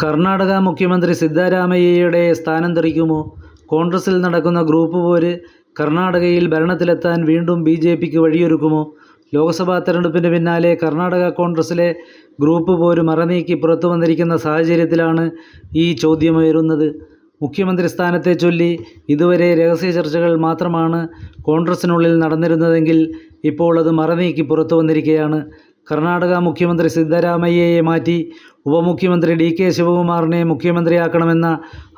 കർണാടക മുഖ്യമന്ത്രി സിദ്ധരാമയ്യയുടെ സ്ഥാനം തെറിക്കുമോ? കോൺഗ്രസിൽ നടക്കുന്ന ഗ്രൂപ്പ് പോര് കർണാടകയിൽ ഭരണത്തിലെത്താൻ വീണ്ടും ബി.ജെ.പിക്ക് വഴിയൊരുക്കുമോ? ലോക്സഭാ തെരഞ്ഞെടുപ്പിന് പിന്നാലെ കർണാടക കോൺഗ്രസിലെ ഗ്രൂപ്പ് പോര് മറനീക്കി പുറത്തു വന്നിരിക്കുന്ന സാഹചര്യത്തിലാണ് ഈ ചോദ്യമുയരുന്നത്. മുഖ്യമന്ത്രി സ്ഥാനത്തെ ചൊല്ലി ഇതുവരെ രഹസ്യ ചർച്ചകൾ മാത്രമാണ് കോൺഗ്രസിനുള്ളിൽ നടന്നിരുന്നതെങ്കിൽ ഇപ്പോൾ അത് മറനീക്കി പുറത്തു വന്നിരിക്കുകയാണ്. കർണാടക മുഖ്യമന്ത്രി സിദ്ധരാമയ്യയെ മാറ്റി ഉപമുഖ്യമന്ത്രി ഡി.കെ. ശിവകുമാറിനെ മുഖ്യമന്ത്രിയാക്കണമെന്ന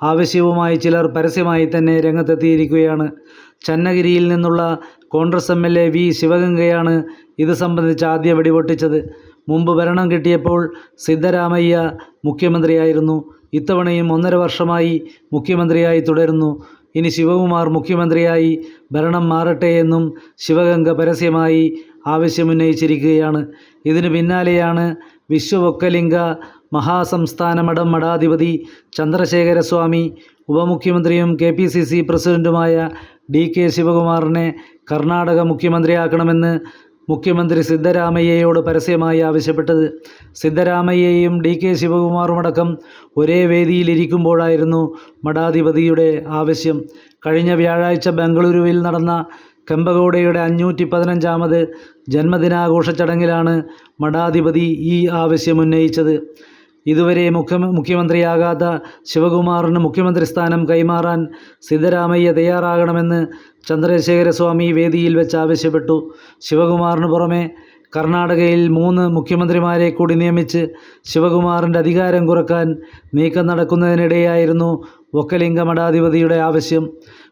ആവശ്യവുമായി ചിലർ പരസ്യമായി തന്നെ രംഗത്തെത്തിയിരിക്കുകയാണ്. ചന്നഗിരിയിൽ നിന്നുള്ള കോൺഗ്രസ് എം.എൽ.എ. വി. ശിവഗംഗയാണ് ഇത് സംബന്ധിച്ച് ആദ്യ വെടിപൊട്ടിച്ചത്. മുമ്പ് ഭരണം കിട്ടിയപ്പോൾ സിദ്ധരാമയ്യ മുഖ്യമന്ത്രിയായിരുന്നു. ഇത്തവണയും 1.5 വർഷമായി മുഖ്യമന്ത്രിയായി തുടരുന്നു. ഇനി ശിവകുമാർ മുഖ്യമന്ത്രിയായി ഭരണം മാറട്ടെ എന്നും ശിവഗംഗ പരസ്യമായി ആവശ്യമുന്നയിച്ചിരിക്കുകയാണ്. ഇതിനു പിന്നാലെയാണ് വിശ്വ-ഒക്കലിംഗ മഹാസംസ്ഥാന മഠം മഠാധിപതി ചന്ദ്രശേഖരസ്വാമി ഉപമുഖ്യമന്ത്രിയും കെ.പി.സി.സി. പ്രസിഡന്റുമായ ഡി.കെ. ശിവകുമാറിനെ കർണാടക മുഖ്യമന്ത്രിയാക്കണമെന്ന് മുഖ്യമന്ത്രി സിദ്ധരാമയ്യയോട് പരസ്യമായി ആവശ്യപ്പെട്ടത്. സിദ്ധരാമയ്യയും ഡി.കെ. ശിവകുമാറുമടക്കം ഒരേ വേദിയിലിരിക്കുമ്പോഴായിരുന്നു മഠാധിപതിയുടെ ആവശ്യം. കഴിഞ്ഞ വ്യാഴാഴ്ച ബംഗളൂരുവിൽ നടന്ന കെമ്പഗൗഡയുടെ 515ാമത് ജന്മദിനാഘോഷ ചടങ്ങിലാണ് മഠാധിപതി ഈ ആവശ്യമുന്നയിച്ചത്. ഇതുവരെ മുഖ്യമന്ത്രിയാകാത്ത ശിവകുമാറിന് മുഖ്യമന്ത്രി സ്ഥാനം കൈമാറാൻ സിദ്ധരാമയ്യ തയ്യാറാകണമെന്ന് ചന്ദ്രശേഖരസ്വാമി വേദിയിൽ വെച്ച് ആവശ്യപ്പെട്ടു. ശിവകുമാറിന് പുറമെ കർണാടകയിൽ 3 മുഖ്യമന്ത്രിമാരെ കൂടി നിയമിച്ച് ശിവകുമാറിൻ്റെ അധികാരം കുറക്കാൻ നീക്കം നടക്കുന്നതിനിടെയായിരുന്നു ഒക്കലിംഗ മഠാധിപതിയുടെ ആവശ്യം.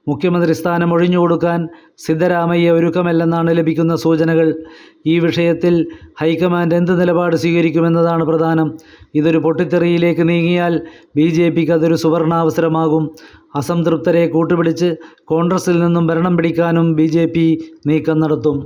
മുഖ്യമന്ത്രി സ്ഥാനം ഒഴിഞ്ഞുകൊടുക്കാൻ സിദ്ധരാമയ്യ ഒരുക്കമല്ലെന്നാണ് ലഭിക്കുന്ന സൂചനകൾ. ഈ വിഷയത്തിൽ ഹൈക്കമാൻഡ് എന്ത് നിലപാട് സ്വീകരിക്കുമെന്നതാണ് പ്രധാനം. ഇതൊരു പൊട്ടിത്തെറിയിലേക്ക് നീങ്ങിയാൽ ബി.ജെ.പിക്ക് അതൊരു സുവർണാവസരമാകും. അസംതൃപ്തരെ കൂട്ടുപിടിച്ച് കോൺഗ്രസിൽ നിന്നും ഭരണം പിടിക്കാനും ബി.ജെ.പി. നീക്കം നടത്തും.